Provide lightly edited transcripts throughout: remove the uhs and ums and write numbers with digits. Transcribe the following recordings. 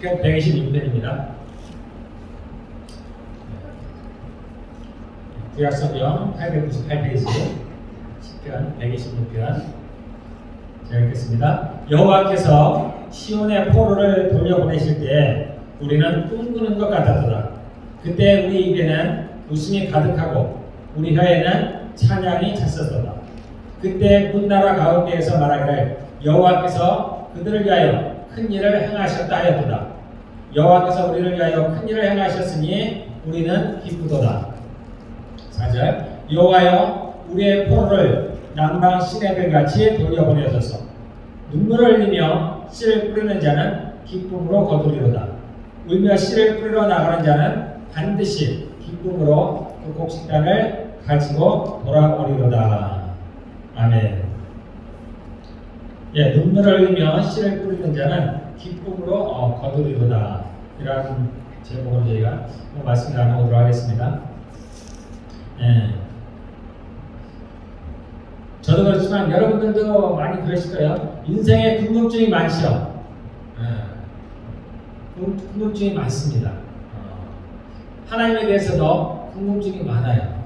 시편 126편입니다. 구약성경 898페이지 시편 126편 제가 읽겠습니다. 여호와께서 시온의 포로를 돌려보내실 때 우리는 꿈꾸는 것 같았도다. 그때 우리 입에는 웃음이 가득하고 우리 혀에는 찬양이 찼었도다. 그때 문나라 가운데에서 말하기를 여호와께서 그들을 위하여 큰 일을 행하셨다 하였도다. 여호와께서 우리를 위하여 큰 일을 행하셨으니 우리는 기쁘도다. 4절 여호와여 우리의 포로를 남방 시내들같이 돌려보내소서. 눈물을 흘리며 씨를 뿌리는 자는 기쁨으로 거두리로다. 울며 씨를 뿌리러 나가는 자는 반드시 기쁨으로 그 곡식단을 가지고 돌아오리로다. 아멘. 눈물을 흘리며 씨를 뿌리는 자는 기쁨으로 거두리로다. 이라는 제목으로 저희가 말씀 나누도록 하겠습니다. 저도 그렇지만 여러분들도 많이 그러실 거예요. 인생에 궁금증이 많죠. 궁금증이 많습니다. 하나님에 대해서도 궁금증이 많아요.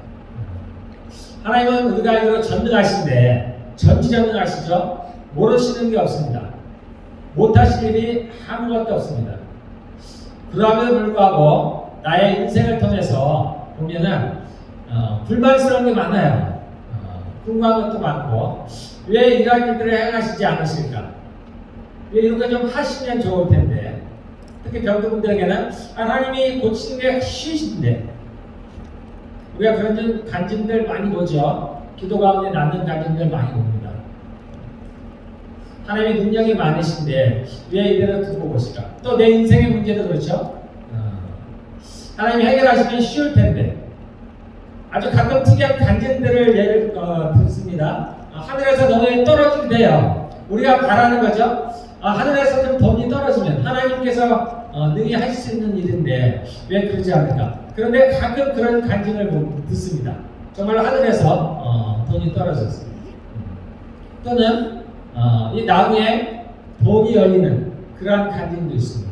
하나님은 우리가 알기로 전능하신데 전지전능하시죠. 모르시는 게 없습니다. 못하실 일이 아무것도 없습니다. 그럼에도 불구하고 나의 인생을 통해서 보면은 불만스러운 게 많아요. 궁금한 것도 많고 왜 이런 일들을 행하시지 않으실까? 왜 이렇게 좀 하시면 좋을 텐데 특히 병들분들에게는 하나님이 고치는 게 쉬우신데 우리가 그런 간증들 많이 보죠. 기도 가운데 남는 간증들 많이 봅니다. 하나님의 능력이 많으신데 왜 이대로 두고 보실까? 또 내 인생의 문제도 그렇죠. 하나님이 해결하시면 쉬울 텐데 아주 가끔 특이한 간증들을 예를 듣습니다. 하늘에서 너무 떨어진대요. 우리가 바라는 거죠. 하늘에서 좀 돈이 떨어지면 하나님께서 능히 하실 수 있는 일인데 왜 그러지 않을까? 그런데 가끔 그런 간증을 듣습니다. 정말 하늘에서 돈이 떨어졌어요. 또는 이 나무에 돈이 열리는 그러한 간증도 있습니다.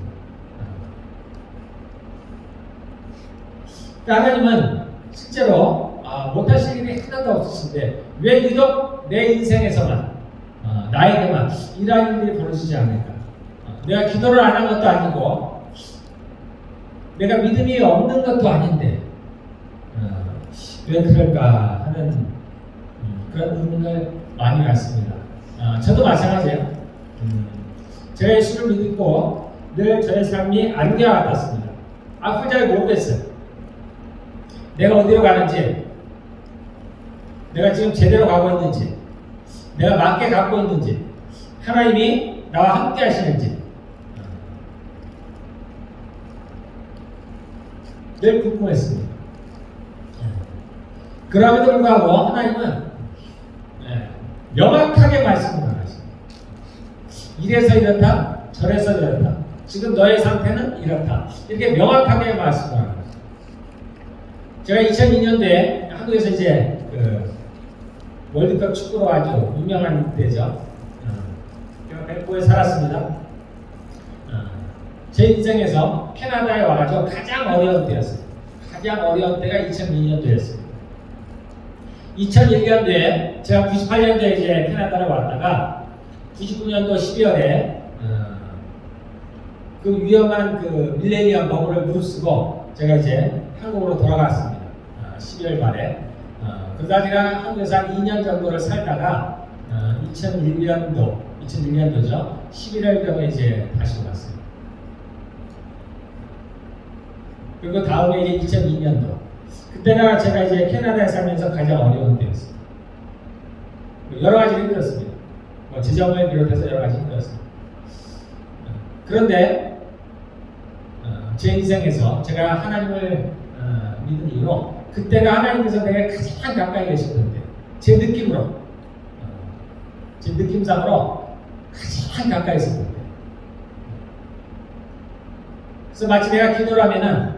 그러니까 하나님은 실제로 못하실 일이 하나도 없으신데 왜 유독 내 인생에서만 나에게만 이러한 일들이 벌어지지 않을까? 내가 기도를 안 한 것도 아니고 내가 믿음이 없는 것도 아닌데 왜 그럴까 하는 그런 의문을 많이 갖습니다. 저도 마찬가지예요. 저의 예수를 믿고 늘 저의 삶이 안개와 같았습니다. 앞을 잘 모르겠어요. 내가 어디로 가는지, 내가 지금 제대로 가고 있는지, 내가 맞게 가고 있는지, 하나님이 나와 함께 하시는지 늘 궁금했습니다. 그럼에도 불구하고 하나님은 명확하게 말씀을 하십니다. 이래서 이렇다, 저래서 저렇다, 지금 너의 상태는 이렇다, 이렇게 명확하게 말씀을 합니다. 제가 2002년도에 한국에서 이제 월드컵 축구로 아주 유명한 때죠. 제가 밴쿠버에 살았습니다. 제 인생에서 캐나다에 와가지고 가장 어려운 때였어요. 가장 어려운 때가 2002년도였어요. 2001년도에 제가 98년도에 이제 캐나다를 왔다가 99년도 12월에 그 위험한 그 밀레니엄 버블을 무릅쓰고 제가 이제 한국으로 돌아갔습니다. 12월 말에. 그러다 제가 한국에서 한 2년 정도를 살다가 2001년도죠. 11월경에 이제 다시 왔어요. 그리고 다음에 이제 2002년도. 그때가 제가 이제 캐나다에 살면서 가장 어려운 때였어요. 여러 가지 힘들었습니다. 재정을 비롯해서 여러 가지 힘들었습니다. 그런데 제 인생에서 제가 하나님을 믿은 이유로 그때가 하나님께서 내게 가장 가까이 계셨는데 제 느낌으로 제 느낌상으로 가장 가까이 있었는데 그래서 마치 내가 기도를 하면은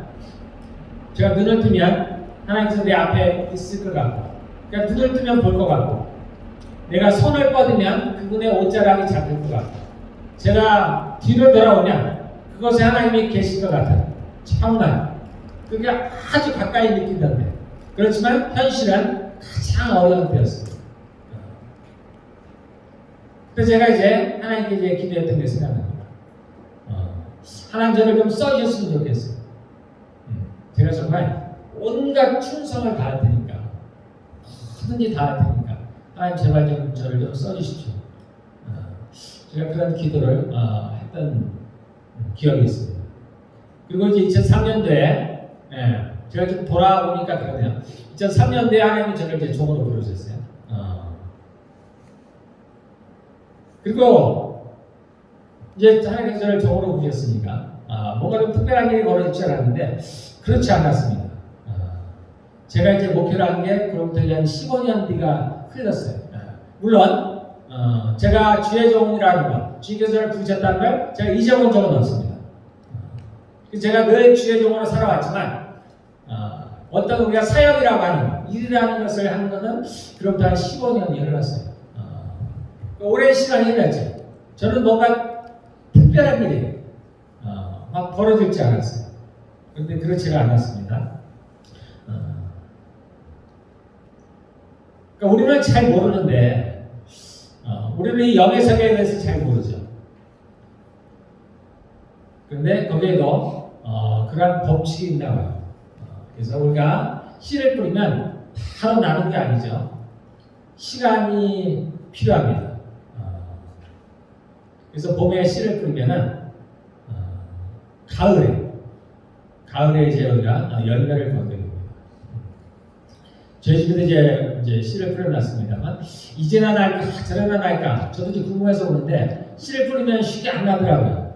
제가 눈을 뜨면 하나님께서 내 앞에 있을 것 같고 그러니까 눈을 뜨면 볼 것 같고 내가 손을 뻗으면 그분의 옷자락이 잡힐 것 같고 제가 뒤를 돌아오면 그것에 하나님이 계실 것 같아요. 정말 그게 아주 가까이 느낀다는데, 그렇지만 현실은 가장 어려운 때였습니다. 그래서 제가 이제 하나님께 이제 기도했던 게 생각납니다. 하나님 저를 좀 써주셨으면 좋겠어요. 제가 정말 온갖 충성을 다할 테니까, 뭐든지 다 할 테니까 하나님 제발 좀 저를 좀 써주십시오. 제가 그런 기도를 했던 기억이 있습니다. 그리고 이제 2003년도에 제가 좀 돌아보니까 그러네요. 2003년도에 하나님이 저를 이제 종으로 부르셨어요. 그리고 이제 하나님께서 저를 종으로 부르셨으니까 뭔가 좀 특별한 일이 벌어질 줄 알았는데 그렇지 않았습니다. 제가 이제 목회를 한 게 그로부터 한 15년 뒤가 흘렀어요. 물론 제가 주의 종이라는 것, 주님께서 저를 부르셨다는 걸 제가 잊어본 적은 없습니다. 제가 늘 주의 종으로 살아왔지만 어떤 우리가 사역이라고 하는 것, 일이라는 것을 하는 것은 그로부터 한 15년이 흘렀어요. 오랜 시간이 흘렀죠. 저는 뭔가 특별한 일이 막 벌어질지 않았어요. 그런데 그렇지가 않았습니다. 그러니까 우리는 잘 모르는데 우리는 이 영의 세계에 대해서 잘 모르죠. 그런데 거기에도 그러한 법칙이 있다고 해요. 그래서 우리가 씨를 뿌리면 바로 나는 게 아니죠. 시간이 필요합니다. 그래서 봄에 씨를 뿌리면은 가을에 이제 우리가 열매를 거두게 됩니다. 저희 집에도 이제 씨를 뿌려놨습니다만 이제나 날까 저래나 날까 저도 이제 궁금해서 오는데 씨를 뿌리면 쉽게 안 나더라고요.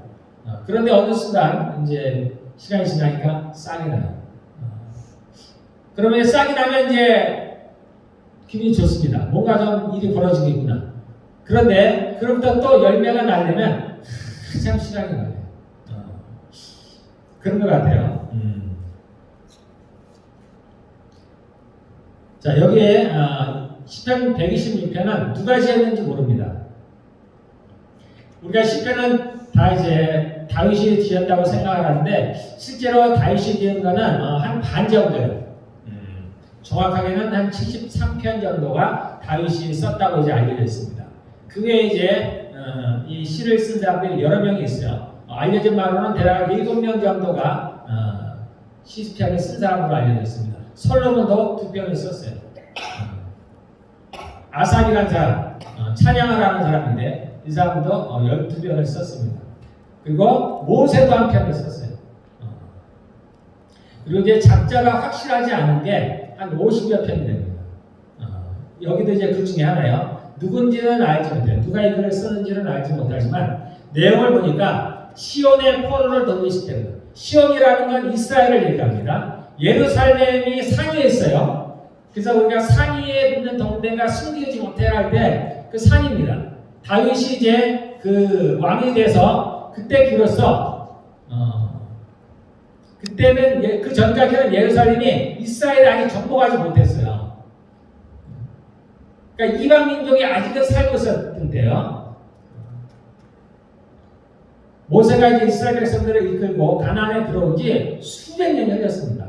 그런데 어느 순간 이제 시간이 지나니까 싹이 나요. 그러면 싹이 나면 이제 기분이 좋습니다. 뭔가 좀 일이 벌어지겠구나. 그런데 그로부터 또 열매가 나려면 한참 시간이 걸려요. 그런 것 같아요. 자, 여기에 시편 126편은 누가 지었는지 모릅니다. 우리가 시편은 다 이제 다윗이 지었다고 생각을 하는데 실제로 다윗이 지은 거는 한 반 정도예요. 정확하게는 한 73편 정도가 다윗이 썼다고 이제 알려져 있습니다. 그 외에 이제 이 시를 쓴 사람들이 여러 명이 있어요. 알려진 바로는 대략 7명 정도가 시편을 쓴 사람으로 알려져 있습니다. 솔로몬도 2편을 썼어요. 아삽이라는 사람, 찬양을 하는 사람인데 이 사람도 12편을 썼습니다. 그리고 모세도 한 편을 썼어요. 그리고 이제 작자가 확실하지 않은 게 한 50여 편이 됩니다. 여기도 이제 그 중에 하나요. 누군지는 알지 못해요. 누가 이 글을 썼는지는 알지 못하지만 내용을 보니까 시온의 포로를 돌리실 때입니다. 시온이라는 건 이스라엘을 얘기합니다. 예루살렘이 상위에 있어요. 그래서 우리가 상위에 있는 동네가 숨기지 못해야 할 때 그 산입니다. 다윗이 이제 그 왕이 돼서 그때 비로소 그때는 그 전까지는 예루살렘이 이스라엘이 아직 정복하지 못했어요. 그러니까 이방 민족이 아직은 살고 있었던 때요. 모세가 이제 이스라엘 백성들을 이끌고 가나안에 들어온 지 수백 년이 흘렀습니다.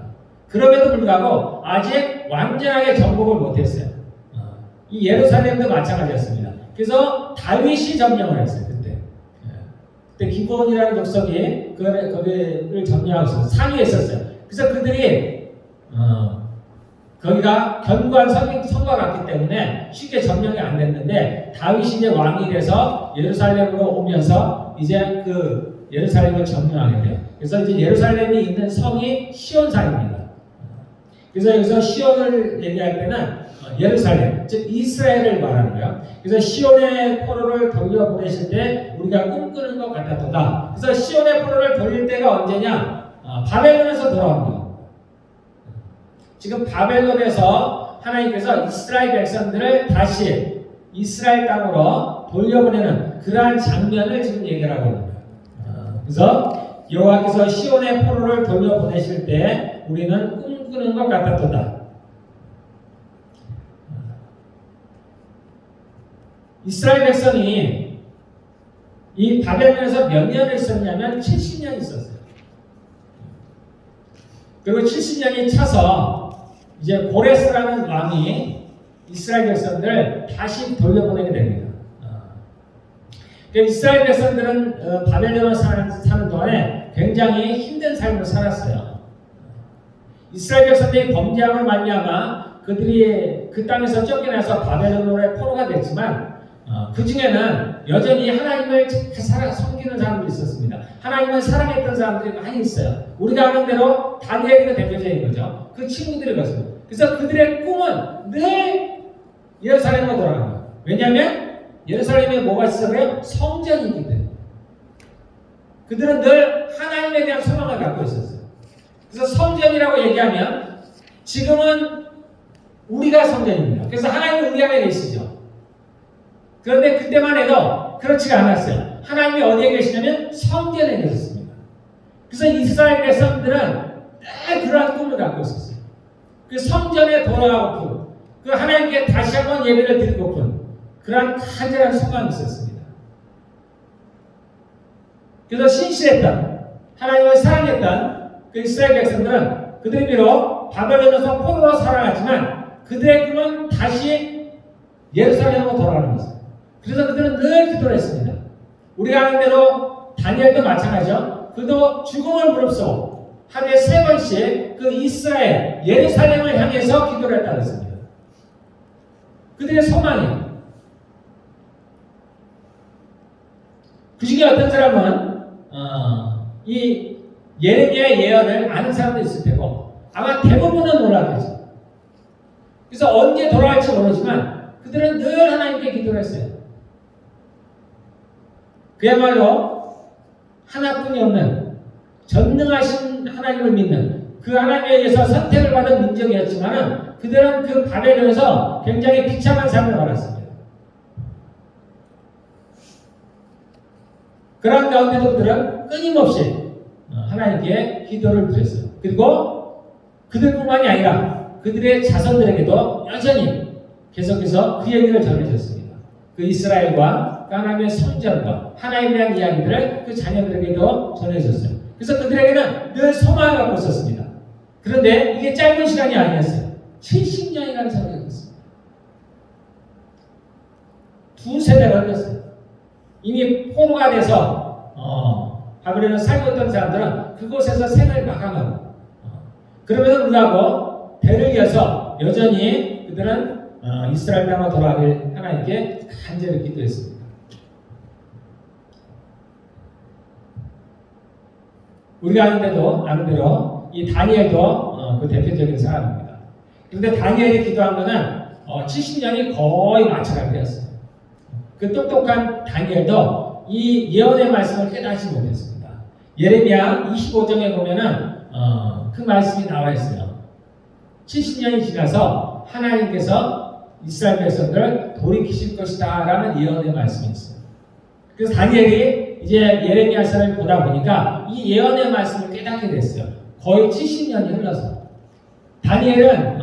그럼에도 불구하고 아직 완전하게 정복을 못했어요. 이 예루살렘도 마찬가지였습니다. 그래서 다윗이 점령을 했어요. 그때 기브온이라는 족속이 거기를 점령하고 있었어요. 상위에 있었어요. 그래서 그들이 거기가 견고한 성과 같기 때문에 쉽게 점령이 안 됐는데 다윗이 이제 왕이 돼서 예루살렘으로 오면서 이제 그 예루살렘을 점령하게 돼요. 그래서 이제 예루살렘이 있는 성이 시온산입니다. 그래서 여기서 시온을 얘기할 때는 예루살렘, 즉 이스라엘을 말하는 거예요. 그래서 시온의 포로를 돌려보내실 때 우리가 꿈꾸는 것 같았다. 그래서 시온의 포로를 돌릴 때가 언제냐? 바벨론에서 돌아옵니다. 지금 바벨론에서 하나님께서 이스라엘 백성들을 다시 이스라엘 땅으로 돌려보내는 그러한 장면을 지금 얘기를 하고 있는 거예요. 그래서 여호와께서 시온의 포로를 돌려보내실 때 우리는 꿈꾸는 것 같았다. 이스라엘 백성이 이 바벨론에서 몇 년을 있었냐면 70년 있었어요. 그리고 70년이 차서 이제 고레스라는 왕이 이스라엘 백성들을 다시 돌려보내게 됩니다. 이스라엘 백성들은 바벨론에 사는 동안에 굉장히 힘든 삶을 살았어요. 이스라엘 백성들이 범죄함을 말미암아 그들이 그 땅에서 쫓겨나서 바벨론으로의 포로가 됐지만 그 중에는 여전히 하나님을 잘 섬기는 사람들이 있었습니다. 하나님을 사랑했던 사람들이 많이 있어요. 우리가 아는 대로 다니엘이가 대표적인 거죠. 그 친구들이 그렇습니다. 그래서 그들의 꿈은 늘 예루살렘으로 돌아가는 거예요. 왜냐하면 예루살렘에 뭐가 있어요? 성전이 있기 때문에. 그들은 늘 하나님에 대한 소망을 갖고 있었어요. 그래서 성전이라고 얘기하면 지금은 우리가 성전입니다. 그래서 하나님은 우리 안에 계시죠. 그런데 그때만 해도 그렇지가 않았어요. 하나님이 어디에 계시냐면 성전에 계셨습니다. 그래서 이스라엘 백성들은 늘 그러한 꿈을 갖고 있었어요. 그 성전에 돌아가고픈, 그 하나님께 다시 한번 예배를 드리고픈 그러한 간절한 소망이 있었습니다. 그래서 신실했던, 하나님을 사랑했던 그 이스라엘 백성들은 그들이 비록 바벨론에서 포로로 살아갔지만 그들의 꿈은 다시 예루살렘으로 돌아가는 것입니다. 그래서 그들은 늘 기도를 했습니다. 우리가 아는 대로 다니엘도 마찬가지죠. 그도 죽음을 무릅쓰고 하루에 3번씩 그 이스라엘, 예루살렘을 향해서 기도를 했다고 했습니다. 그들의 소망이에요. 그 중에 어떤 사람은 이 예레미야의 예언을 아는 사람도 있을 테고 아마 대부분은 몰랐겠죠. 그래서 언제 돌아갈지 모르지만 그들은 늘 하나님께 기도를 했어요. 그야말로 하나뿐이 없는 전능하신 하나님을 믿는 그 하나님에 의해서 선택을 받은 민족이었지만 그들은 그 바벨론에서 굉장히 비참한 삶을 살았습니다. 그런 가운데도 그들은 끊임없이 하나님께 기도를 드렸어요. 그리고 그들뿐만이 아니라 그들의 자손들에게도 여전히 계속해서 그 얘기를 전해줬습니다. 그 이스라엘과 하나님의 성전과 하나님에 대한 이야기들을 그 자녀들에게도 전해줬어요. 그래서 그들에게는 늘 소망을 갖고 있었습니다. 그런데 이게 짧은 시간이 아니었어요. 70년이라는 세월이 있었습니다. 2세대가 흘렀어요. 이미 포로가 돼서 바벨론에 살고 있던 사람들은 그곳에서 생을 마감하고 그럼에도 불구하고 대를 이어서 여전히 그들은 이스라엘 땅으로 돌아가길 하나님께 간절히 기도했습니다. 우리가 아는 대로 이 다니엘도 그 대표적인 사람입니다. 그런데 다니엘이 기도한 것은 70년이 거의 맞춰가게 되었어요. 그 똑똑한 다니엘도 이 예언의 말씀을 깨닫지 못했습니다. 예레미야 25장에 보면은 그 말씀이 나와 있어요. 70년이 지나서 하나님께서 이스라엘 백성들을 돌이키실 것이다 라는 예언의 말씀이 있어요. 그래서 다니엘이 이제 예레미야서를 보다 보니까 이 예언의 말씀을 깨닫게 됐어요. 거의 70년이 흘러서. 다니엘은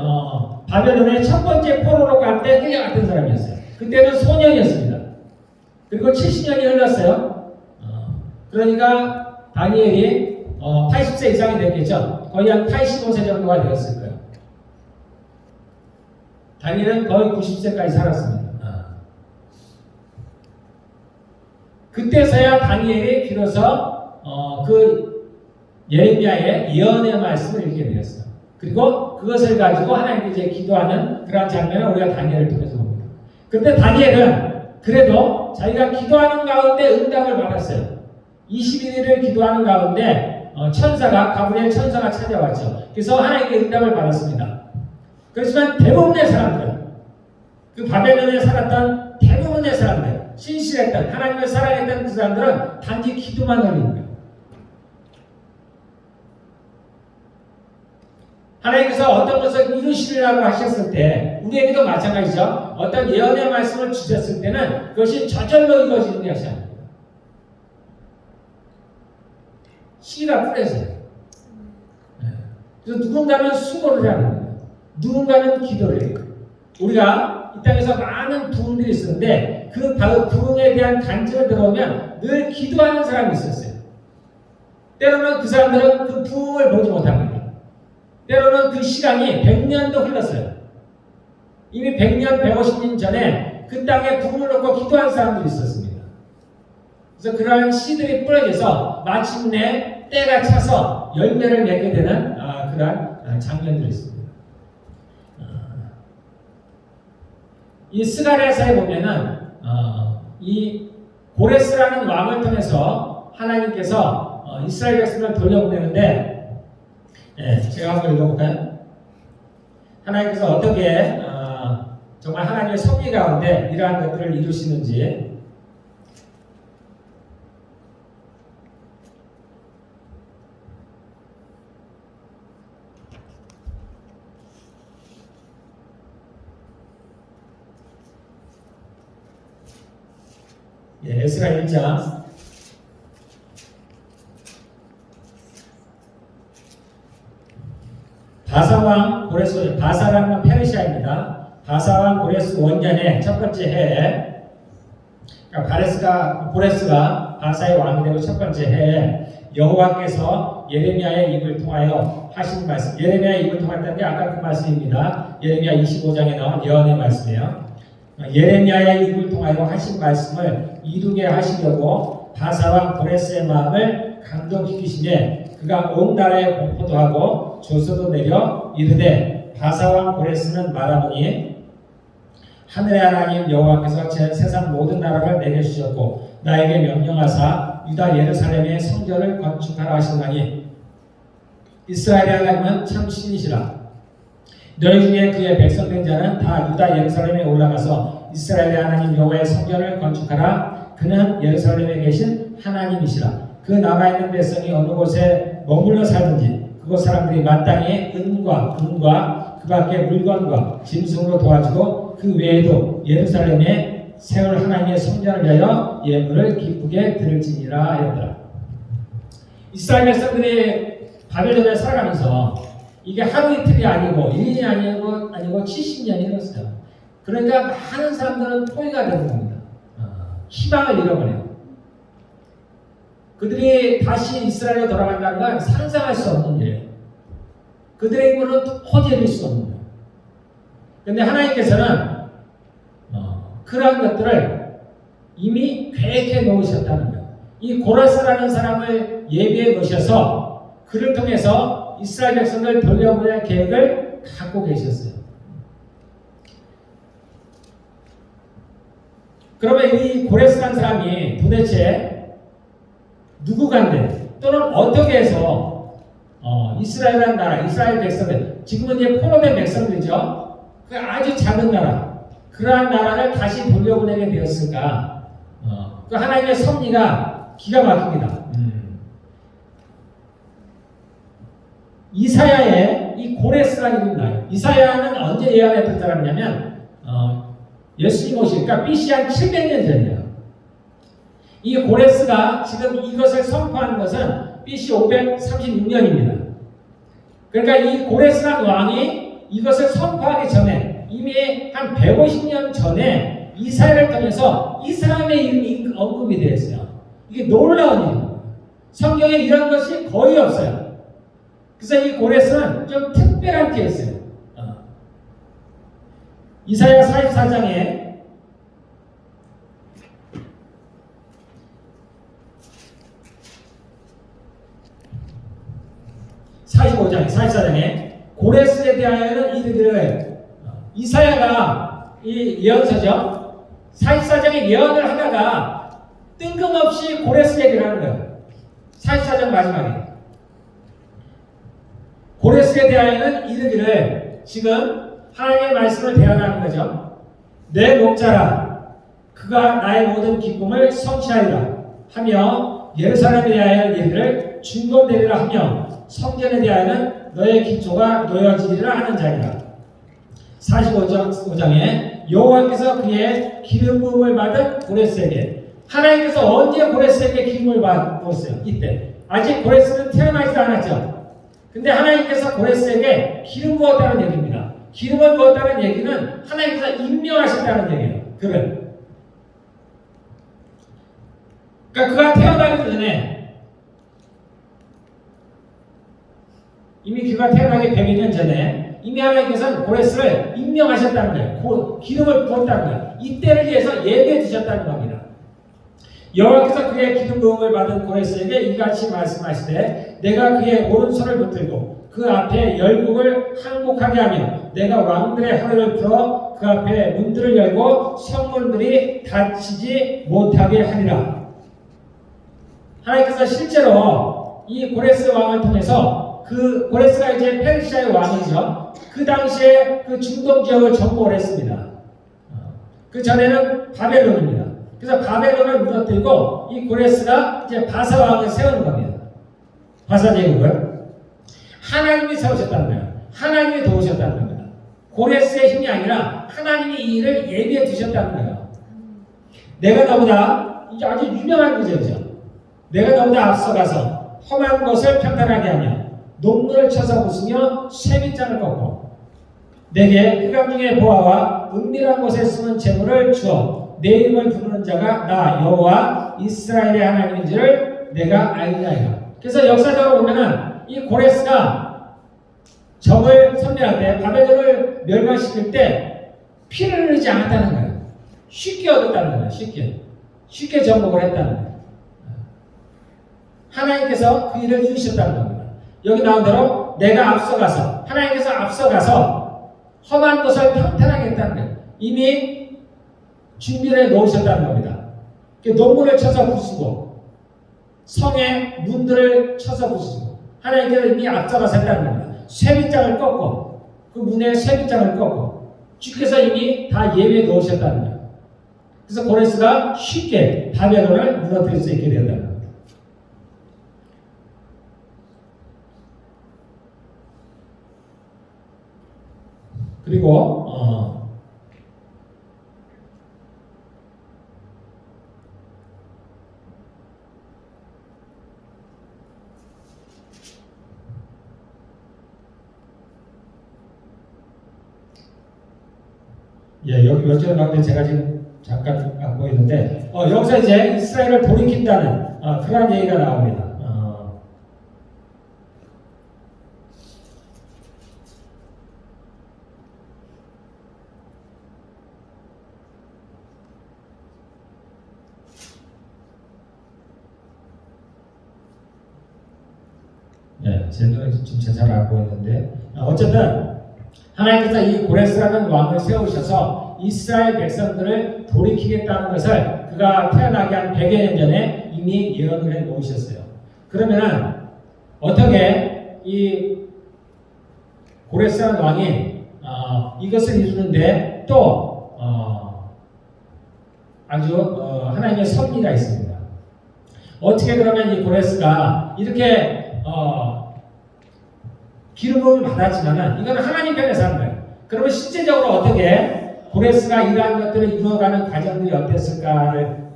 바벨론의 첫 번째 포로로 갈 때 끌려갔던 사람이었어요. 그때는 소년이었습니다. 그리고 70년이 흘렀어요. 그러니까 다니엘이 80세 이상이 됐겠죠. 거의 한 85세 정도가 되었을 거예요. 다니엘은 거의 90세까지 살았습니다. 그때서야 다니엘이 비로소 그 예레미야의 예언의 말씀을 읽게 되었어요. 그리고 그것을 가지고 하나님께 이제 기도하는 그런 장면을 우리가 다니엘을 통해서 봅니다. 그런데 다니엘은 그래도 자기가 기도하는 가운데 응답을 받았어요. 21일을 기도하는 가운데 가브리엘 천사가 찾아왔죠. 그래서 하나님께 응답을 받았습니다. 그렇지만 대부분의 사람들은 그 바벨론에 살았던 대부분의 사람들 신실했던 하나님을 사랑했던 그 사람들은 단지 기도만 올리는 거예요. 하나님께서 어떤 것을 이루시리라고 하셨을 때 우리에게도 마찬가지죠. 어떤 예언의 말씀을 주셨을 때는 그것이 저절로 이루어지는 것이 아닙니다. 씨가 뿌려져요. 그래서 누군가는 수고를 하는 거예요. 누군가는 기도를 해요. 우리가 이 땅에서 많은 부흥들이 있었는데 그 부흥에 대한 간증을 들어오면 늘 기도하는 사람이 있었어요. 때로는 그 사람들은 그 부흥을 보지 못합니다. 때로는 그 시간이 100년도 흘렀어요. 이미 100년, 150년 전에 그 땅에 부흥을 놓고 기도한 사람들이 있었습니다. 그래서 그러한 씨들이 뿌려져서 마침내 때가 차서 열매를 맺게 되는 그러한 장면들이 있습니다. 이 스가랴서에 보면은 이 고레스라는 왕을 통해서 하나님께서 이스라엘 백성을 돌려보내는데, 제가 한번 읽어볼까요? 하나님께서 어떻게 정말 하나님의 섭리 가운데 이러한 것들을 이루시는지. 에스라 1장 바사왕 고레스, 바사라는 페르시아입니다. 바사왕 고레스 원년의 첫 번째 해에, 그러니까 고레스가 바사의 왕이 되고 첫 번째 해에 여호와께서 예레미야의 입을 통하여 하신 말씀, 예레미야의 입을 통했다는 게 아까 그 말씀입니다. 예레미야 25장에 나온 예언의 말씀이에요. 예레미야의 입을 통하여 하신 말씀을 이루게 하시려고 바사왕 고레스의 마음을 감동시키시되 그가 온 나라에 공포도 하고 조서도 내려 이르되 바사왕 고레스는 말하노니 하늘의 하나님 여호와께서 제 세상 모든 나라를 내게 주셨고 나에게 명령하사 유다 예루살렘의 성전을 건축하라 하시나니 이스라엘의 하나님은 참 신이시라. 너희 중에 그의 백성된 자는 다 유다 예루살렘에 올라가서 이스라엘의 하나님 여호와의 성전을 건축하라. 그는 예루살렘에 계신 하나님이시라. 그 남아있는 백성이 어느 곳에 머물러 살든지 그곳 사람들이 마땅히 은과 금과 그 밖의 물건과 짐승으로 도와주고 그 외에도 예루살렘에 세울 하나님의 성전을 위하여 예물을 기쁘게 드릴지니라 하였더라. 이스라엘 백성들이 바벨론에 살아가면서 이게 하루 이틀이 아니고 1년이 아니고 70년이 흘렀어요. 그러니까 많은 사람들은 포위가 되는 겁니다. 희망을 잃어버려요. 그들이 다시 이스라엘로 돌아간다는 건 상상할 수 없는 일이에요. 그들의 힘으로는 허재일 수 없는 거예요. 그런데 하나님께서는 그러한 것들을 이미 계획해 놓으셨다는 거예요. 이 고레스라는 사람을 예비해 놓으셔서 그를 통해서 이스라엘 백성을 돌려보낼 계획을 갖고 계셨어요. 그러면 이 고레스라는 사람이 도대체 누구간데 또는 어떻게 해서 이스라엘이라는 나라, 이스라엘 백성들, 지금은 이제 포로된 백성들이죠. 그 아주 작은 나라, 그러한 나라를 다시 돌려보내게 되었을까? 그 하나님의 섭리가 기가 막힙니다. 이사야의 이 고레스라는 이름이 나요. 이사야는 언제 예언했던 사람이냐면 예수님 오실, 그러니까 BC 한 700년 전이에요. 이 고레스가 지금 이것을 선포한 것은 BC 536년입니다. 그러니까 이 고레스라는 왕이 이것을 선포하기 전에 이미 한 150년 전에 이사야를 통해서 이 사람의 이름이 언급이 되어 있어요. 이게 놀라운 일입니다. 성경에 이런 것이 거의 없어요. 그래서 이 고레스는 좀 특별한 케이스예요. 이사야 44장에 44장에 고레스에 대하여는 이르기를, 이사야가 이 예언서죠. 44장에 예언을 하다가 뜬금없이 고레스 얘기를 하는 거예요. 44장 마지막에 고레스에 대하여는 이르기를, 지금 하나님의 말씀을 대언하는 거죠. 내 목자라, 그가 나의 모든 기쁨을 성취하리라 하며 예루살렘에 대하여 이르기를 중건되리라 하며 성전에 대하여는 너의 기초가 놓여지리라 하는 자니라. 45장에 여호와께서 그의 기름 부음을 받은 고레스에게, 하나님께서 언제 고레스에게 기름을 받았어요? 이때 아직 고레스는 태어나지도 않았죠. 근데 하나님께서 고레스에게 기름 부었다는 얘기입니다. 기름을 부었다는 얘기는 하나님께서 임명하셨다는 얘기예요. 그를. 그러니까 그가 태어나기 전에, 이미 그가 태어나기 100여 년 전에 이미 하나님께서는 고레스를 임명하셨다는 거예요. 기름을 부었다는 거예요. 이때를 위해서 예배해 주셨다는 겁니다. 여호와께서 그의 기름 부음을 받은 고레스에게 이같이 말씀하시되 내가 그의 오른손을 붙들고 그 앞에 열국을 항복하게 하며 내가 왕들의 하늘을 풀어 그 앞에 문들을 열고 성문들이 닫히지 못하게 하리라. 하나님께서 실제로 이 고레스 왕을 통해서 그 고레스가 이제 페르시아의 왕이죠. 그 당시에 그 중동 지역을 정복을 했습니다. 그 전에는 바벨론입니다. 그래서 바벨론을 무너뜨리고 이 고레스가 이제 바사 왕을 세우는 겁니다. 바사 제국을 하나님이 세우셨다는 거예요. 하나님이 도우셨다는 겁니다. 고레스의 힘이 아니라 하나님이 이 일을 예비해 두셨다는 거예요. 내가 너보다 이게 아주 유명한 구절이죠. 내가 너보다 앞서가서 험한 것을 평탄하게 하며 농물을 쳐서 부수며 쇠빗장을 꺾고 내게 흑암 중의 보화와 은밀한 곳에 숨은 재물을 주어 내 이름을 부르는 자가 나 여호와 이스라엘의 하나님인지를 내가 알리라. 그래서 역사적으로 보면은 이 고레스가 적을 섬멸할 때 바벨론을 멸망시킬 때 피를 흘리지 않았다는 거예요. 쉽게 얻었다는 거예요. 쉽게 정복을 했다는 거예요. 하나님께서 그 일을 이루셨다는 겁니다. 여기 나온 대로 내가 앞서가서 하나님께서 앞서가서 험한 것을 평탄하게 했다는 거예요. 이미 준비를 해 놓으셨다는 겁니다. 농문을 쳐서 부수고 성의 문들을 쳐서 부수고 하나님께서 이미 앞서가서 했다는 겁니다. 쇠빗장을 꺾고 그 문에 쇠빗장을 꺾고 주께서 이미 다 예비해 놓으셨다는 거예요. 그래서 고레스가 쉽게 바벨론을 무너뜨릴 수 있게 되었다는 겁니다. 그리고 여기 몇 절 나오는데 제가 지금 잠깐 안 보이는데 여기서 이제 이스라엘을 돌이킨다는 그런 얘기가 나옵니다. 제 눈에 지금 잘 안 보이는데 어쨌든 하나님께서 이 고레스라는 왕을 세우셔서 이스라엘 백성들을 돌이키겠다는 것을 그가 태어나기 한 100여 년 전에 이미 예언을 해 놓으셨어요. 그러면은 어떻게 이 고레스라는 왕이 이것을 이루는데 또 아주 하나님의 섭리가 있습니다. 어떻게 그러면 이 고레스가 이렇게 기름을 받았지만은 이거는 하나님 편에서 하는 거예요. 그러면 실제적으로 어떻게 고레스가 이러한 것들을 이루어가는 과정들이 어땠을까를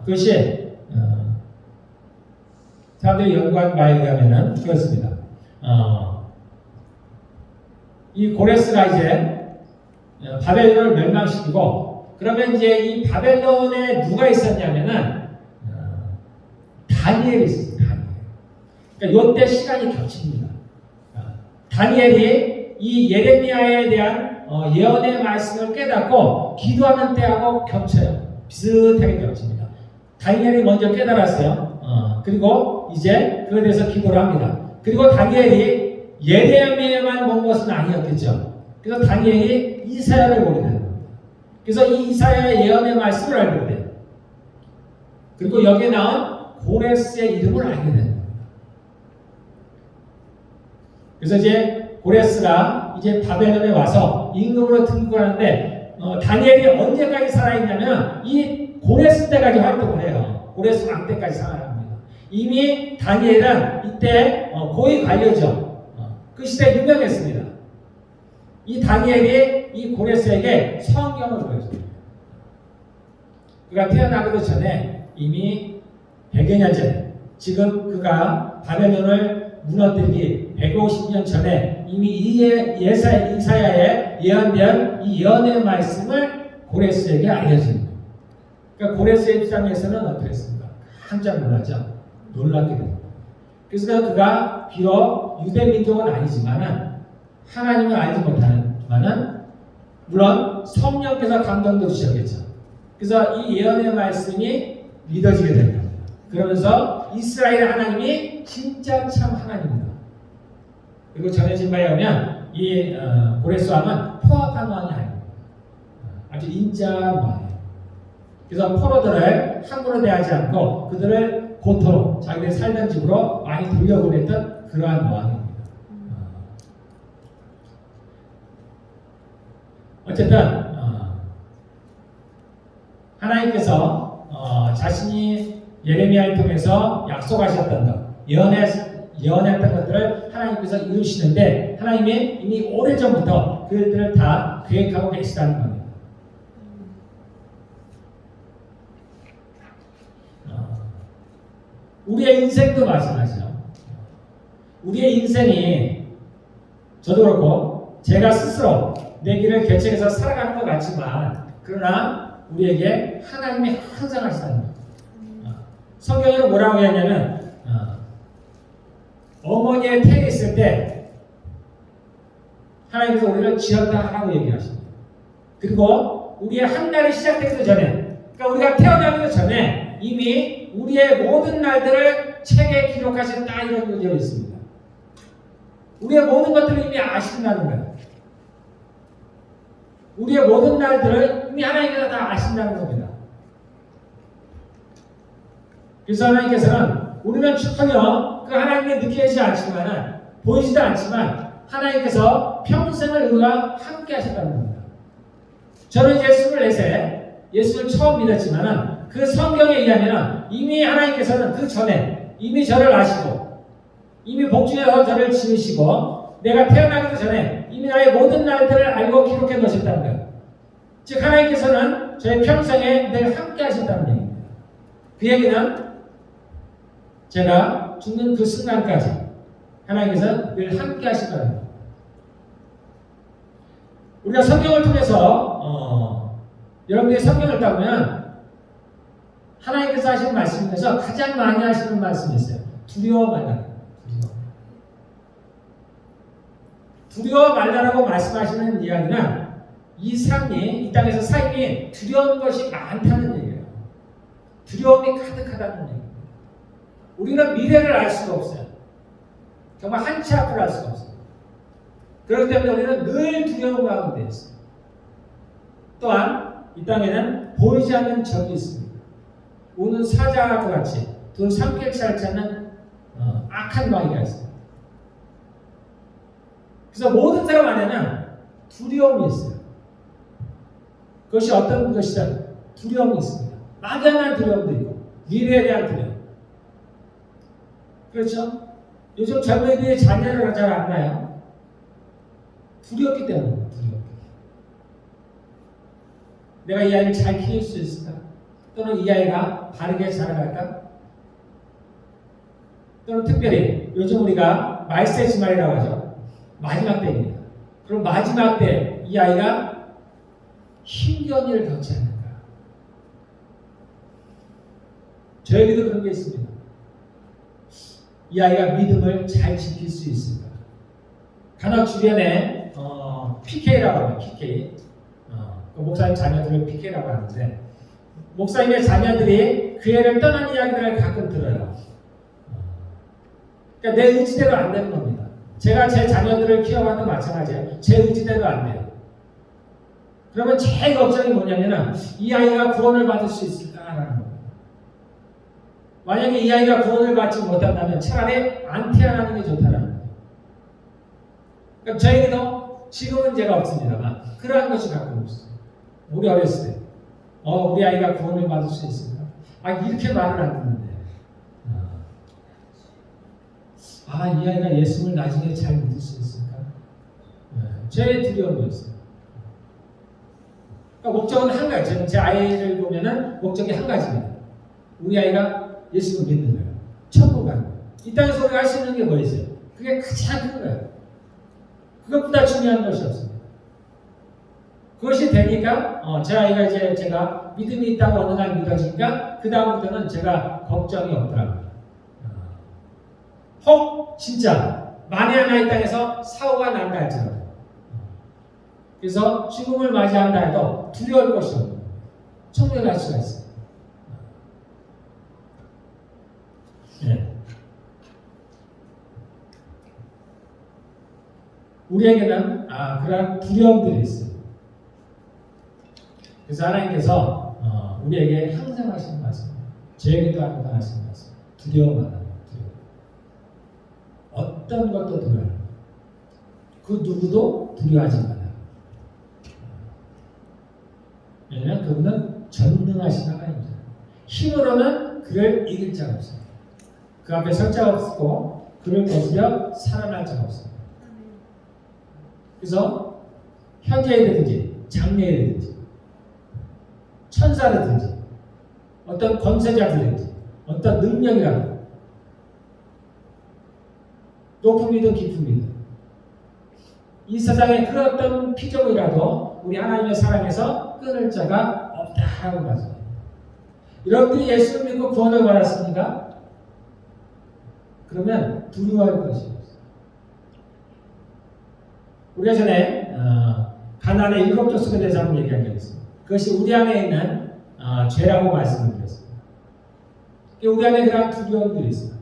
그것이 사람들이 연구한 바에 의하면은 그렇습니다. 이 고레스가 이제 바벨론을 멸망시키고 그러면 이제 이 바벨론에 누가 있었냐면은 다니엘이 있었어요. 그러니까 요때 시간이 겹칩니다. 다니엘이 이 예레미야에 대한 예언의 말씀을 깨닫고 기도하는 때하고 겹쳐요. 비슷하게 겹칩니다. 다니엘이 먼저 깨달았어요. 그리고 이제 그에 대해서 기도를 합니다. 그리고 다니엘이 예레미야만 본 것은 아니었겠죠. 그래서 다니엘이 이사야를 보게 됩니다. 그래서 이 이사야의 예언의 말씀을 알게 돼요. 그리고 여기에 나온 고레스의 이름을 알게 됩니다. 그래서 이제 고레스가 이제 바벨론에 와서 임금으로 등극하는데 다니엘이 언제까지 살아있냐면 이 고레스 때까지 활동을 해요. 고레스 왕 때까지 살아갑니다. 이미 다니엘은 이때 고위 관료죠. 그 시대에 유명했습니다. 이 다니엘이 이 고레스에게 성경을 보여줍니다. 그가 태어나기도 전에 이미 100여 년 전에 지금 그가 바벨론을 무너뜨리기 150년 전에 이미 이사야에 예언된 이 예언의 말씀을 고레스에게 알려준 거예요. 그러니까 고레스의 입장에서는 어떻게 했습니까? 깜짝 놀라죠. 놀랍게 됩니다. 그래서 그가 비록 유대 민족은 아니지만은 하나님을 알지 못하는지만은 물론 성령께서 감동도 주셨겠죠. 그래서 이 예언의 말씀이 믿어지게 됩니다. 그러면서 이스라엘 하나님이 진짜 참 하나님입니다. 그리고 전해진 바에 의하면 이 고레스 왕은 포악한 왕이 아닙니다. 아주 인자한 왕이에요. 그래서 포로들을 함부로 대하지 않고 그들을 고토로 자기들이 살던 집으로 많이 돌려보냈던 그러한 왕입니다. 어쨌든 하나님께서 자신이 예레미야를 통해서 약속하셨던 것, 예언했던 것들을 하나님께서 이루시는데 하나님이 이미 오래전부터 그들을 다 계획하고 계시다는 겁니다. 우리의 인생도 마찬가지죠. 우리의 인생이 저도 그렇고 제가 스스로 내 길을 개척해서 살아가는 것 같지만 그러나 우리에게 하나님이 항상 하시다는 겁니다. 성경에는 뭐라고 하냐면 어머니의 태에 있을 때 하나님께서 우리를 지었다 하라고 얘기하십니다. 그리고 우리의 한 날이 시작되기도 전에 그러니까 우리가 태어나기도 전에 이미 우리의 모든 날들을 책에 기록하셨다 이런 구절이 있습니다. 우리의 모든 것들을 이미 아신다는 거예요. 우리의 모든 날들을 이미 하나님께서 다 아신다는 겁니다. 그래서 하나님께서는 우리는 전혀 그 하나님이 느끼지 않지만 보이지도 않지만 하나님께서 평생을 우리와 함께 하셨다는 겁니다. 저는 이제 24세 예수를 처음 믿었지만 그 성경에 의하면 이미 하나님께서는 그 전에 이미 저를 아시고 이미 복중에서 저를 지으시고 내가 태어나기도 전에 이미 나의 모든 날들을 알고 기록해 놓으셨다는 거예요. 즉 하나님께서는 저의 평생에 늘 함께 하셨다는 얘기입니다. 그 얘기는 제가 죽는 그 순간까지 하나님께서 늘 함께 하신다는 거예요. 우리가 성경을 통해서 여러분들이 성경을 따보면 하나님께서 하시는 말씀 중에서 가장 많이 하시는 말씀이 있어요. 두려워 말라. 두려워 말라라고 말씀하시는 이야기는 이 삶이 이 땅에서 삶이 두려운 것이 많다는 얘기예요. 두려움이 가득하다는 얘기예요. 우리는 미래를 알 수가 없어요. 정말 한치 앞을 알 수가 없어요. 그렇기 때문에 우리는 늘 두려움 가운데 있어요. 또한 이 땅에는 보이지 않는 적이 있습니다. 우는 사자와 같이 돈 삼킬치 않지 않는 악한 마귀가 있어요. 그래서 모든 사람 안에는 두려움이 있어요. 그것이 어떤 것이든 두려움이 있습니다. 막연한 두려움도 있고 미래에 대한 두려움. 그렇죠? 요즘 젊은이들이 자녀를 잘 안 낳아요. 두렵기 때문에 두렵기. 내가 이 아이를 잘 키울 수 있을까? 또는 이 아이가 바르게 자라갈까? 또는 특별히 요즘 우리가 말세지말이라고 하죠. 마지막 때입니다. 그럼 마지막 때 이 아이가 힘겨운 일을 겪지 않을까? 저에게도 그런 게 있습니다. 이 아이가 믿음을 잘 지킬 수 있을까? 간혹 주변에 PK라고 하죠. PK. 그 목사님 자녀들을 PK라고 하는데 목사님의 자녀들이 교회를 떠난 이야기들을 가끔 들어요. 그러니까 내 의지대로 안 되는 겁니다. 제가 제 자녀들을 키워봐도 마찬가지예요. 제 의지대로 안 돼요. 그러면 제일 걱정이 뭐냐면 이 아이가 구원을 받을 수 있을까라는 겁니다. 만약에 이 아이가 구원을 받지 못한다면 차라리 안 태어나는 게 좋다는 거예요. 그러니까 저에게도 지금은 제가 없습니다만 그러한 것이 가끔 있어요. 우리 어렸을 때 우리 아이가 구원을 받을 수 있을까? 이렇게 말을 안 듣는데 이 아이가 예수를 나중에 잘 믿을 수 있을까? 제 두려움이었어요. 그러니까 목적은 한 가지. 저는 제 아이를 보면은 목적이 한 가지입니다. 우리 아이가 예수를 믿는 거예요. 천국 가는 거예요. 이 땅에서 우리가 할 수 있는 게 뭐 있어요? 그게 가장 큰 거예요. 그것보다 중요한 것이 없습니다. 그것이 되니까 제가 믿음이 있다고 어느 날 믿어지니까 그 다음부터는 제가 걱정이 없더라고요. 혹 진짜 만에 하나 이 땅에서 사고가 난다 할지라도, 그래서 죽음을 맞이한다 해도 두려울 것이 없는 천국에 갈 수가 있어요. 네. 우리에게는 그런 두려움들이 있어요. 그래서 하나님께서 우리에게 항상 하시는 말씀입니다. 저에게도 항상 하시는 말씀. 두려움하다. 두려움. 어떤 것도 두려워. 그 누구도 두려워하지 마라. 왜냐하면 그분은 전능하신 하나님입니다. 힘으로는 그를 이길 자가 없습니다. 그 앞에 설 자가 없고 그를 거스려 살아날 자가 없습니다. 그래서 현재이든지 장래이든지 천사라든지 어떤 권세자들이든지 어떤 능력이라든지 높음이든 깊음이든 이 세상에 그 어떤 피조물이라도 우리 하나님의 사랑에서 끊을 자가 없다고 말씀합니다. 여러분들이 예수를 믿고 구원을 받았습니까? 그러면 두려워할 것이 없어요. 우리가 전에 가나안의 7 족속에 대해서 한번 얘기한 적이 있습니다. 그것이 우리 안에 있는 죄라고 말씀을 드렸습니다. 우리 안에 그런 두려움들이 있습니다.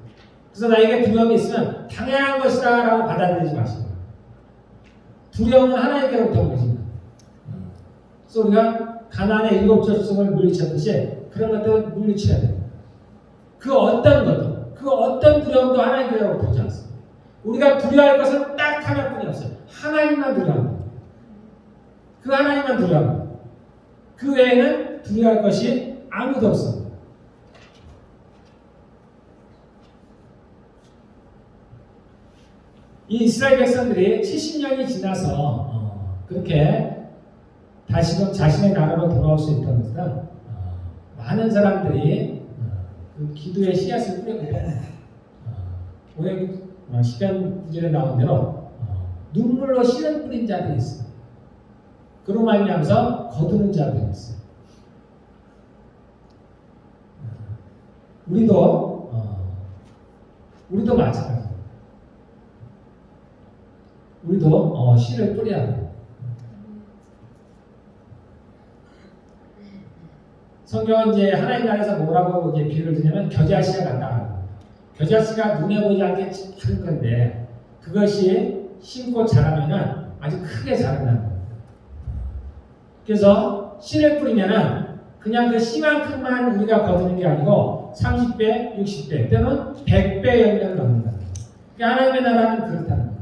그래서 나에게 두려움이 있으면 당연한 것이다 라고 받아들이지 마시고, 두려움은 하나님께로부터 온 것입니다. 그래서 우리가 가나안의 7 족속을 물리쳤듯이 그런 것들을 물리쳐야 됩니다. 그 어떤 것도, 그 어떤 두려움도 하나님께로부터 오지 않습니다. 우리가 두려워할 것은 딱 하나뿐이 없어요. 하나님만 두려워합니다. 그 하나님만 두려워합니다. 그 외에는 두려워할 것이 아무도 없습니다. 이 이스라엘 백성들이 70년이 지나서 그렇게 다시금 자신의 나라로 돌아올 수 있다는 것은 많은 사람들이 그 기도의 씨앗을 뿌렸기 때문에 오늘 시편 9절에 나온 대로 눈물로 씨를 뿌린 자들이 있어요. 그로 말미암아서 거두는 자들이 있어요. 우리도 마찬가지예요. 우리도 씨를 뿌려야 돼요. 성경은 이제 하나님 나라에서 뭐라고 이제 비유를 드냐면 겨자씨가 같다. 겨자씨가 눈에 보이지 않게 작은 건데 그것이 심고 자라면은 아주 크게 자란다는 거예요. 그래서 씨를 뿌리면은 그냥 그 씨만큼만 우리가 거두는 게 아니고 30배, 60배 또는 100배 열매를 얻는다. 그러니까 하나님의 나라는 그렇다는 거예요.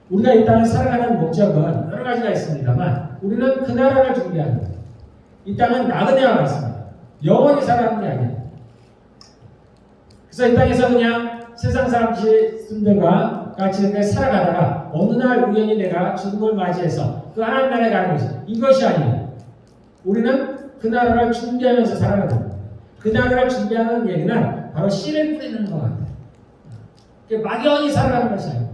우리가 이 땅을 살아가는 목적은 여러 가지가 있습니다만 우리는 그 나라를 준비하는 거예요. 이 땅은 나그네와 같습니다. 영원히 살아가는 게 아니에요. 그래서 이 땅에서 그냥 세상 사람들과 같이 이렇게 살아가다가 어느 날 우연히 내가 죽음을 맞이해서 그 하나님 나라에 가는 것이 이것이 아니에요. 우리는 그 나라를 준비하면서 살아가는 거예요. 그 나라를 준비하는 얘기는 바로 씨를 뿌리는 것 같아요. 막연히 살아가는 것이 아니에요.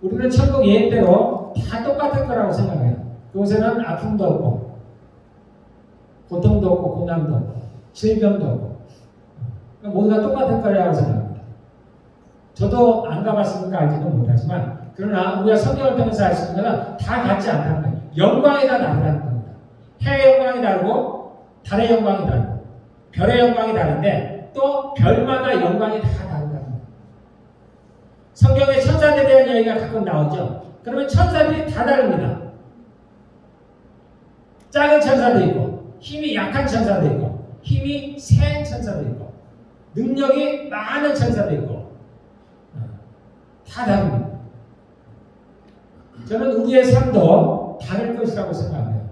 우리는 천국 예획대로 다 똑같을 거라고 생각해요. 그곳에는 아픔도 없고 고통도 없고 고난도 없고 질병도 없고 모두가 똑같을 거라고 생각합니다. 저도 안 가봤으니까 알지는 못하지만 그러나 우리가 성경을 통해서 알 수 있는 것은 다 같지 않다는 거예요. 영광이 다 다르다는 겁니다. 해의 영광이 다르고 달의 영광이 다르고 별의 영광이 다른데 또 별마다 영광이 다 다르다는 거예요. 성경에 천사들에 대한 이야기가 가끔 나오죠. 그러면 천사들이 다 다릅니다. 작은 천사도 있고 힘이 약한 천사도 있고 힘이 센 천사도 있고 능력이 많은 천사도 있고 다 다릅니다. 저는 우리의 삶도 다를 것이라고 생각해요.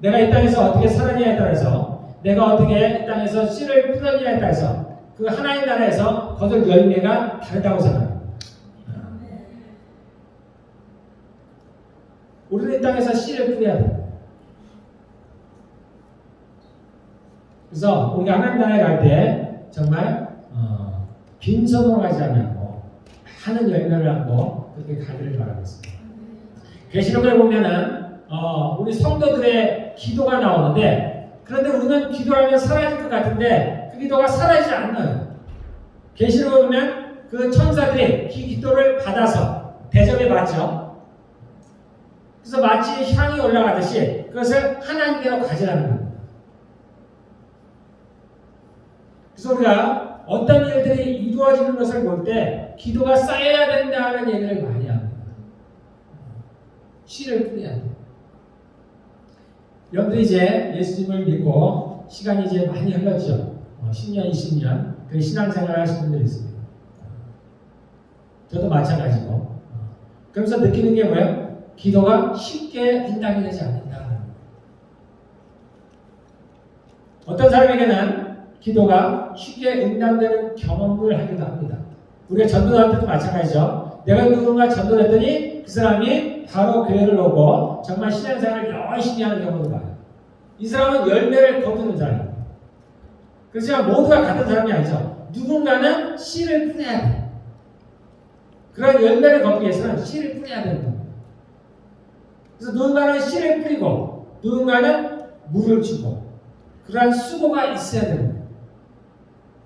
내가 이 땅에서 어떻게 살았냐에 따라서 내가 어떻게 이 땅에서 씨를 뿌렸냐에 따라서 그 하나님 나라에서 거둘 열매가 다르다고 생각합니다. 우리는 이 땅에서 씨를 뿌려야 돼요. 그래서 우리가 하나님 나라에 갈 때 정말 빈손으로 가지 않고 많은 열매를 안고 그렇게 가기를 바라겠습니다. 계시록을 보면은 우리 성도들의 기도가 나오는데, 그런데 우리는 기도하면 사라질 것 같은데 그 기도가 사라지지 않아요. 계시록을 보면 그 천사들이 그 기도를 받아서 대접해 받죠. 그래서 마치 향이 올라가듯이 그것을 하나님께로 가져가는 겁니다. 그래서 우리가 어떤 일들이 이루어지는 것을 볼 때 기도가 쌓여야 된다는 얘기를 많이 합니다. 씨를 뿌려야 돼요. 여러분들이 이제 예수님을 믿고 시간이 이제 많이 흘렀죠. 10년, 20년 그 신앙생활 하시는 분들이 있습니다. 저도 마찬가지고. 그러면서 느끼는 게 뭐예요? 기도가 쉽게 응답이 되지 않는다. 어떤 사람에게는 기도가 쉽게 응답되는 경험을 하기도 합니다. 우리가 전도할 때도 마찬가지죠. 내가 누군가 전도했더니 그 사람이 바로 교회를 오고 정말 신앙생활을 열심히 하는 경우도 봐요. 이 사람은 열매를 거두는 사람이에요. 그렇지만 모두가 같은 사람이 아니죠. 누군가는 씨를 뿌려야 돼요. 그런 열매를 거두기 위해서는 씨를 뿌려야 되는 겁니다. 그래서 누군가는 씨를 뿌리고 누군가는 물을 주고 그러한 수고가 있어야 됩니다.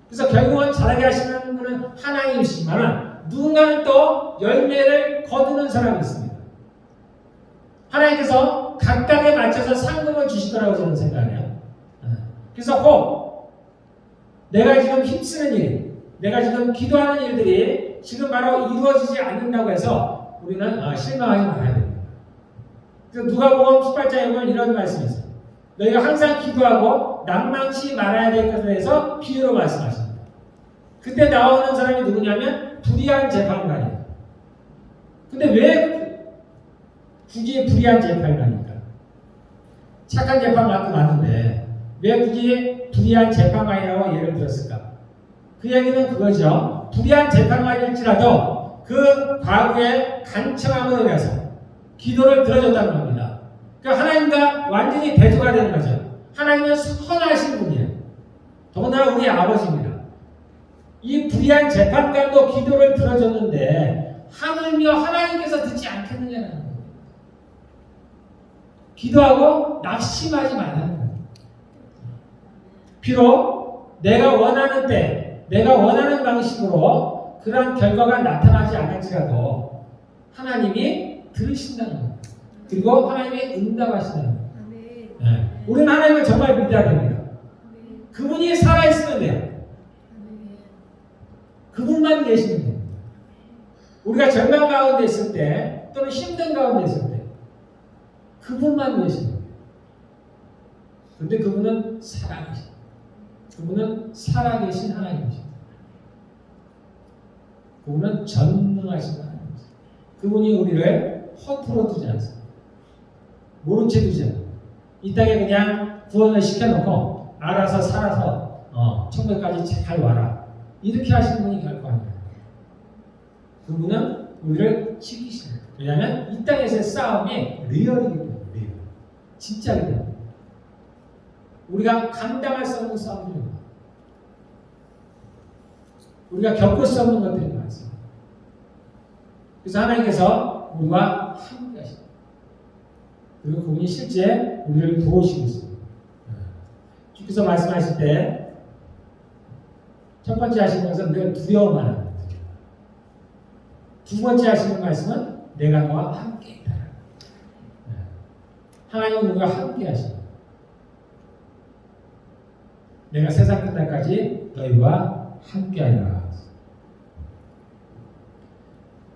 그래서 결국은 자라게 하시는 분은 하나님이시지만 누군가는 또 열매를 거두는 사람이 있습니다. 하나님께서 각각에 맞춰서 상급을 주시더라고 저는 생각해요. 그래서 꼭 내가 지금 힘쓰는 일, 내가 지금 기도하는 일들이 지금 바로 이루어지지 않는다고 해서 우리는 실망하지 말아야 됩니다. 그래서 누가복음 18장에 보면 이런 말씀이 있어요. 너희가 항상 기도하고 낭망치 말아야 될 것에 대해서 비유로 말씀하십니다. 그때 나오는 사람이 누구냐면 불의한 재판관이에요. 근데 왜 굳이 불의한 재판관입니까? 착한 재판관도 많은데 왜 굳이 불의한 재판관이라고 예를 들었을까? 그 얘기는 그거죠. 불의한 재판관일지라도 그 과거의 간청함으로 인해서 기도를 들어줬다는 겁니다. 그러니까 하나님과 완전히 대조가 되는 거죠. 하나님은 선하신 분이에요. 더군다나 우리 아버지입니다. 이 불의한 재판관도 기도를 들어줬는데 하물며 하나님께서 듣지 않겠느냐는 거예요. 기도하고 낙심하지 말라는 거예요. 비록 내가 원하는 때, 내가 원하는 방식으로 그러한 결과가 나타나지 않을지라도 하나님이 들으신다는 거예요. 그리고 하나님이 응답하신다는 거예요. 네. 우리는 하나님을 정말 믿어야 됩니다. 그분이 살아있으면 돼요. 그분만 계시면 돼요. 우리가 절망 가운데 있을 때 또는 힘든 가운데 있을 때 그분만 계시면 돼요. 그런데 그분은 살아계신, 그분은 살아계신 하나님이십니다. 그분은 전능하신 하나님이십니다. 그분이 우리를 허투루 두지 않습니다. 모른 채 두지 않습니다. 이 땅에 그냥 구원을 시켜놓고 알아서 살아서 천국까지 잘 와라 이렇게 하시는 분이 결코 아니에요. 그분은 우리를 지키십니다. 왜냐하면 이 땅에서의 싸움이 리얼이기 때문에 리얼. 진짜이기 때문에 우리가 감당할 수 없는 싸움입니다. 우리가 겪을 수 없는 것들이 많습니다. 그래서 하나님께서 우리와 함께 하십니다. 그리고 그분이 실제 우리를 도우시고 있습니다. 주께서 말씀하실 때 첫 번째 하시는 것은 늘 두려워만 합니다. 두 번째 하시는 말씀은 내가 너와 함께 있다. 하나님은 우리가 함께 하십니다. 내가 세상 끝날까지 너희와 함께 하리라.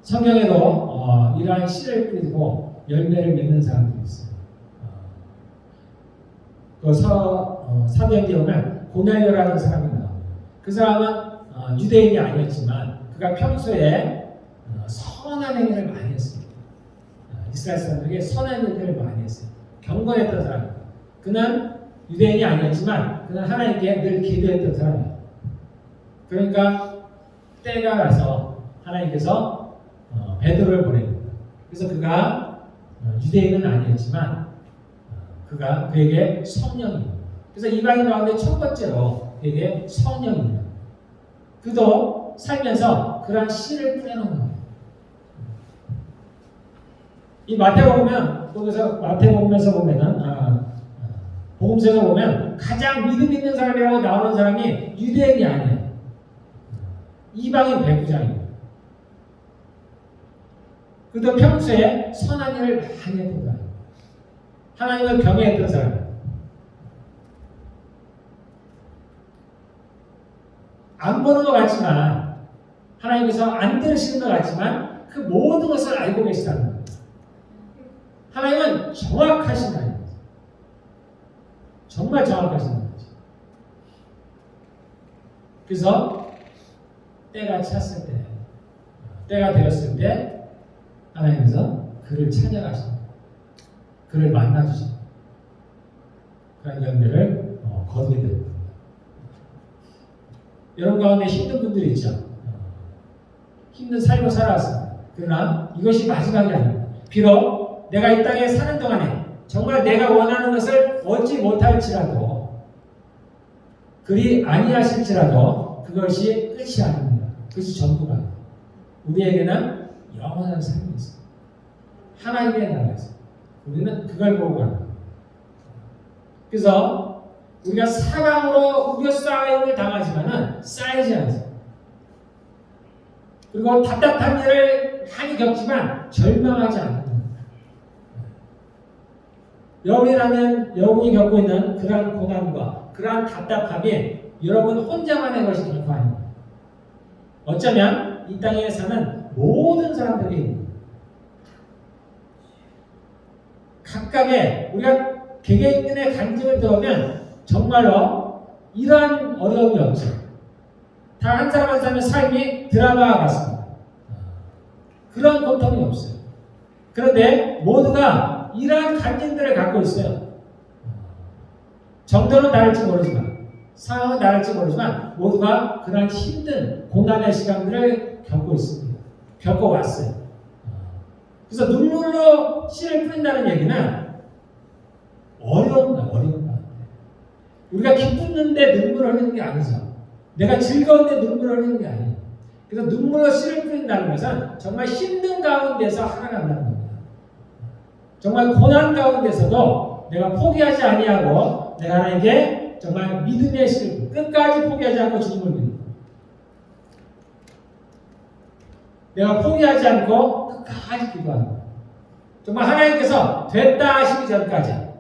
성경에도 이러한 씨를 뿌리고 열매를 맺는 사람들이 있어요. 그 사도행전에 보면 고넬료라는 사람이 나옵니다. 그 사람은 유대인이 아니었지만 그가 평소에 선한 행위를 많이 했습니다. 이스라엘 사람들에게 선한 행위를 많이 했어요. 경건했던 사람입니다. 그는 유대인이 아니었지만 그는 하나님께 늘 기도했던 사람이에요. 그러니까 때가 가서 하나님께서 베드로를 보냅니다. 그래서 그가 유대인은 아니었지만 그가 그에게 성령이 그래서 이방인 가운데 첫 번째로 이게 성령입니다. 그도 살면서 그런 씨를 뿌려놓는 거예요. 이 마태복음은 거기서 마태복음에서 보면은 복음서에 보면 가장 믿음 있는 사람이라고 나오는 사람이 유대인이 아니에요. 이방인 백부장입니다. 그도 평소에 선한 일을 많이 했던 사람, 하나님을 경외했던 사람. 안 보는 것 같지만 하나님께서 안 들으시는 것 같지만 그 모든 것을 알고 계시다는 거예요. 하나님은 정확하신 하나님. 정말 정확하신 하나님이죠. 그래서 때가 찼을 때, 때가 되었을 때 하나님께서 그를 찾아가시고 그를 만나주시고 그런 열매를 거두게 됩니다. 여러분 가운데 힘든 분들이 있죠. 힘든 삶을 살아왔습니다. 그러나 이것이 마지막이 아닙니다. 비록 내가 이 땅에 사는 동안에 정말 내가 원하는 것을 얻지 못할지라도 그리 아니하실지라도 그것이 끝이 아닙니다. 그것이 전부가 아닙니다. 우리에게는 영원한 삶이 있습니다. 하나님의 나라에서 우리는 그걸 보고 가는 겁니다. 그래서 우리가 사랑으로 우겨싸임을 당하지만은 쌓이지 않습니다. 그리고 답답한 일을 많이 겪지만 절망하지 않는다. 여러분이 겪고 있는 그러한 고난과 그러한 답답함이 여러분 혼자만의 것이 결코 아닙니다. 어쩌면 이 땅에 사는 모든 사람들이 각각의 우리가 개개인의 간증을 들어보면 정말로 이러한 어려움이 없죠. 다 한 사람 한 사람의 삶이 드라마와 같습니다. 그런 고통이 없어요. 그런데 모두가 이러한 간증들을 갖고 있어요. 정도는 다를지 모르지만 상황은 다를지 모르지만 모두가 그러한 힘든 고난의 시간들을 겪고 있습니다. 겪어왔어요. 그래서 눈물로 씨를 뿌린다는 얘기는 어려운 거예요. 우리가 기쁘는데 눈물을 흘리는 게 아니죠. 내가 즐거운데 눈물을 흘리는 게 아니에요. 그래서 눈물로 씨를 뿌린다는 것은 정말 힘든 가운데서 살아간다는 겁니다. 정말 고난 가운데서도 내가 포기하지 아니하고 내가 하나님께 정말 믿음의 씨를 끝까지 포기하지 않고 주님을 믿는 내가 포기하지 않고 끝까지 기도하는 거예요. 정말 하나님께서 됐다 하시기 전까지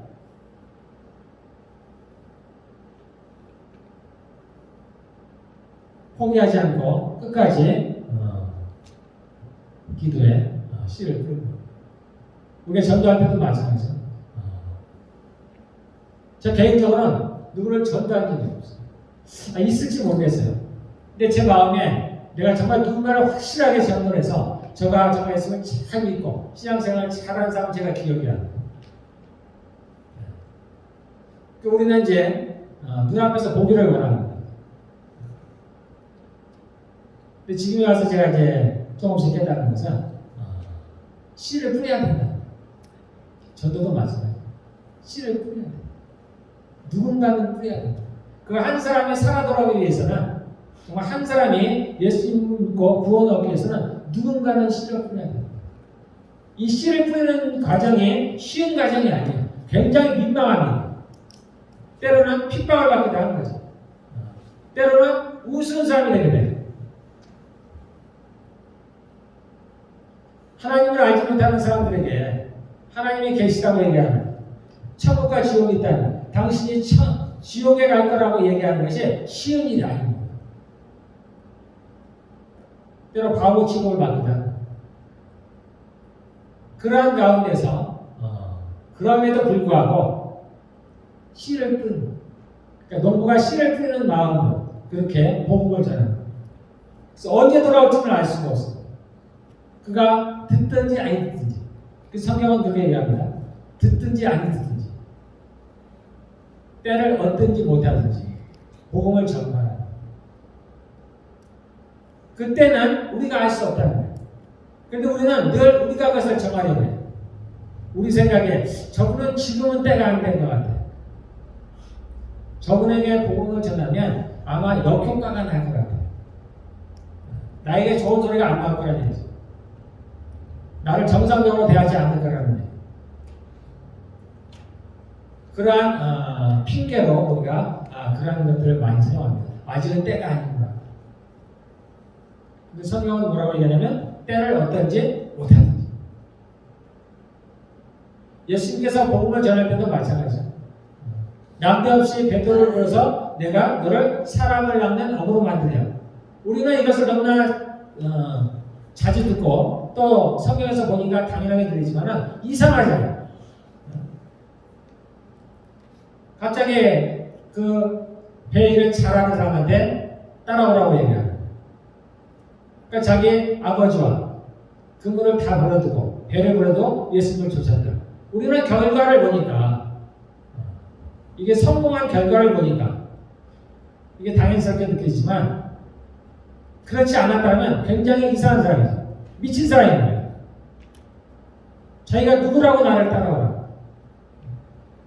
포기하지 않고 끝까지 기도에 씨를 뿌리는 거예요. 우리가 전도할 때도 마찬가지죠. 저 개인적으로는 누구를 전도한 적이 없어요. 있을지 모르겠어요. 근데 제 마음에 내가 정말 누군가를 확실하게 전도를 해서 저가 정말 예수를 잘 믿고 신앙생활을 잘하는 사람 제가 기억이 나요. 우리는 이제 눈앞에서 보기를 원합니다. 근데 지금에 와서 제가 이제 조금씩 깨달은 것은 씨를 뿌려야 된다. 전도도 마찬가지예요. 씨를 뿌려야 된다. 누군가는 뿌려야 된다. 그 한 사람이 살아 돌아오기 위해서는 정말 한 사람이 예수님을 믿고 구원 얻기 위해서는 누군가는 씨를 뿌려야 된다. 이 씨를 뿌리는 과정이 쉬운 과정이 아니에요. 굉장히 민망합니다. 때로는 핍박을 받기도 하는 거죠. 때로는 우스운 사람이 되게 돼요. 하나님을 알지 못하는 사람들에게 하나님이 계시다고 얘기하는 천국과 지옥이 있다는 당신이 지옥에 갈 거라고 얘기하는 것이 쉬운 일이 아닙니다. 때로 과거 지옥을 받기도 합니다. 그러한 가운데서 그럼에도 불구하고 씨를 뿌리는 그러니까 농부가 씨를 뿌리는 마음으로 그렇게 복음을 전합니다. 그래서 언제 돌아올지는 알 수가 없습니다. 그가 듣든지 아니 듣든지 그 성경은 그렇게 얘기합니다. 듣든지 아니 듣든지 때를 얻든지 못하든지 복음을 전파하라. 그때는 우리가 알 수 없다는 거예요. 그런데 우리는 늘 우리가 그것을 정하려고 해요. 우리 생각에 저분은 지금은 때가 안 된 것 같아요. 저분에게 복음을 전하면 아마 역효과가 날 것 같아요. 나에게 좋은 소리가 안 나올 거라는 얘기죠. 나를 정상적으로 대하지 않는 거라는 얘기. 그러한 핑계로 우리가 그러한 것들을 많이 사용합니다. 아직은 때가 아닙니다. 근데 성경은 뭐라고 얘기하냐면 때를 어떤지 못하든지. 예수님께서 복음을 전할 때도 마찬가지죠. 남대없이 베드로를 불러서 내가 너를 사람을 낚는 어부로 만드냐. 우리는 이것을 너무나 자주 듣고 또 성경에서 보니까 당연하게 들리지만 이상하잖아요. 갑자기 그 배일을 잘하는 사람한테 따라오라고 얘기하는. 그러니까 자기 아버지와 그분을 다 불러두고 배를 불러도 예수님을 쫓았다. 우리는 결과를 보니까 이게 성공한 결과를 보니까 이게 당연스럽게 느껴지지만 그렇지 않았다면 굉장히 이상한 사람이죠. 미친 사람인 거예요. 자기가 누구라고 나를 따라오라.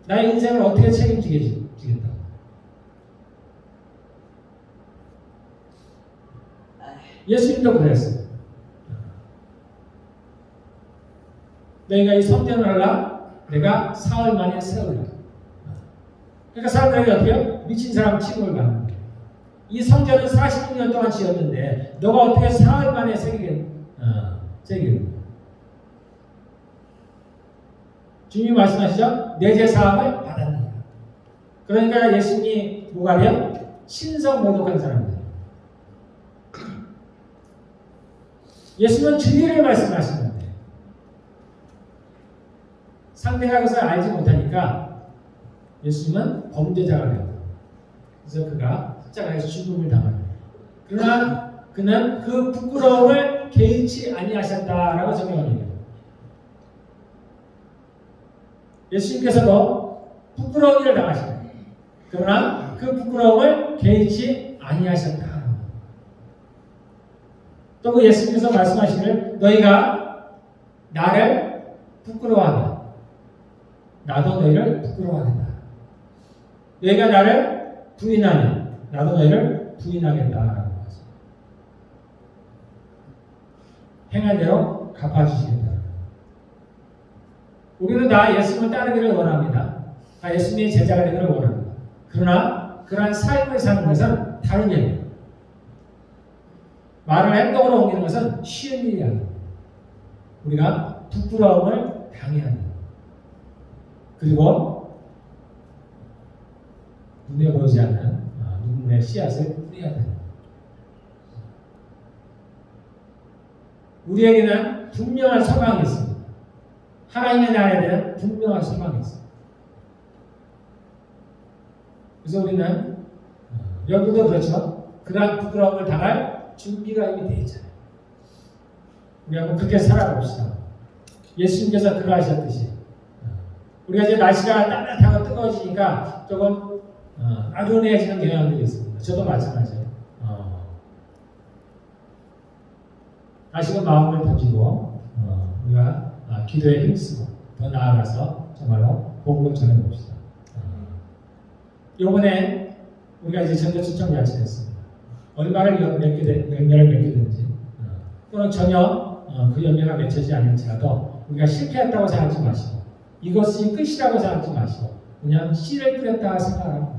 나의 인생을 어떻게 책임지겠다. 예수님도 그랬어요. 너희가 이 성전을 하라. 내가 사흘 만에 세울라. 그러니까 사람들에게 어떻게 해요? 미친 사람 취급을 받는 거예요. 이 성전은 46년 동안 지었는데 너가 어떻게 사흘 만에 세기겠냐? 주님이 말씀하시죠? 내 죄 사함을 받았느냐. 그러니까 예수님이 뭐가 돼요? 신성모독한 사람이에요. 예수님은 진리를 말씀하시는데 상대가 그것을 알지 못하니까 예수님은 범죄자가 됩니다. 그래서 그가 십자가에서 죽음을 당합니다. 그러나 그는 그 부끄러움을 개의치 아니하셨다라고 정명합니다. 예수님께서도 부끄러운 일을 당하십니다. 그러나 그 부끄러움을 개의치 아니하셨다. 또 그 예수님께서 말씀하시기를 너희가 나를 부끄러워하면 나도 너희를 부끄러워하겠다. 너희가 나를 부인하면 나도 너희를 부인하겠다라고 하십니다. 행한 대로 갚아주시겠다. 우리는 다 예수님을 따르기를 원합니다. 다 예수님의 제자가 되기를 원합니다. 그러나 그러한 삶을 사는 것은 다른 얘기예요. 말을 행동으로 옮기는 것은 쉬운 일이 아닙니다. 우리가 부끄러움을 당해야 합니다. 그리고 눈에 보이지 않는 눈물의 씨앗을 뿌려야 됩니다. 우리에게는 분명한 소망이 있습니다. 하나님의 나라에 대한 분명한 소망이 있습니다. 그래서 우리는 여기도 그렇죠. 그러한 부끄러움을 당할 준비가 이미 되어 있잖아요. 우리 한번 그렇게 살아봅시다. 예수님께서 그러하셨듯이 우리가 이제 날씨가 따뜻하고 뜨거워지니까 조금 나른해지는 경향들이 있습니다. 저도 마찬가지예요. 다시금 마음을 던지고 우리가 기도에 힘쓰고 더 나아가서 정말로 복음을 전해봅시다. 이번에 우리가 이제 전도 초청잔치 했습니다. 얼마를 열매를 맺게 되는지 또는 전혀 그 열매가 맺혀지지 않을지라도 우리가 실패했다고 생각하지 마시고 이것이 끝이라고 생각하지 마시고 그냥 씨를 뿌렸다 생각합니다.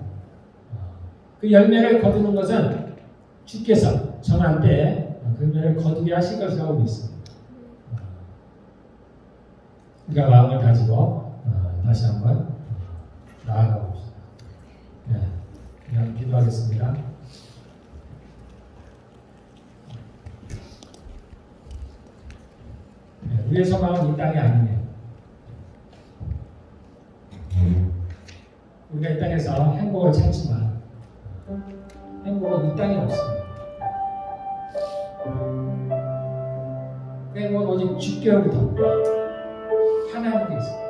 그 열매를 거두는 것은 주께서 정한 때에 그 열매를 거두게 하실 것이라고 믿습니다. 우리가 마음을 가지고 다시 한번 나아가 봅시다. 네, 그냥 기도하겠습니다. 우리의 소망은 이 땅이 아니네요. 우리가 이 땅에서 행복을 찾지만 행복은 이 땅에 없습니다. 그 행복은 오직 주께로부터 하나님께 있습니다.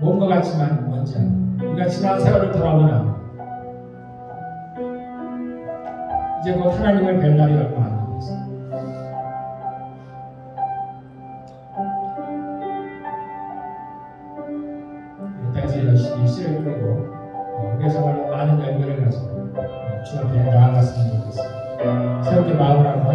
뭔 것 같지만 뭔지 아닙니다. 우리가 지난 세월을 돌아보면 이제 곧 하나님을 뵐 날이 얼마 안 남았습니다. 주 앞에 나아갔으면 좋겠습니다. 새롭게 마음을 한번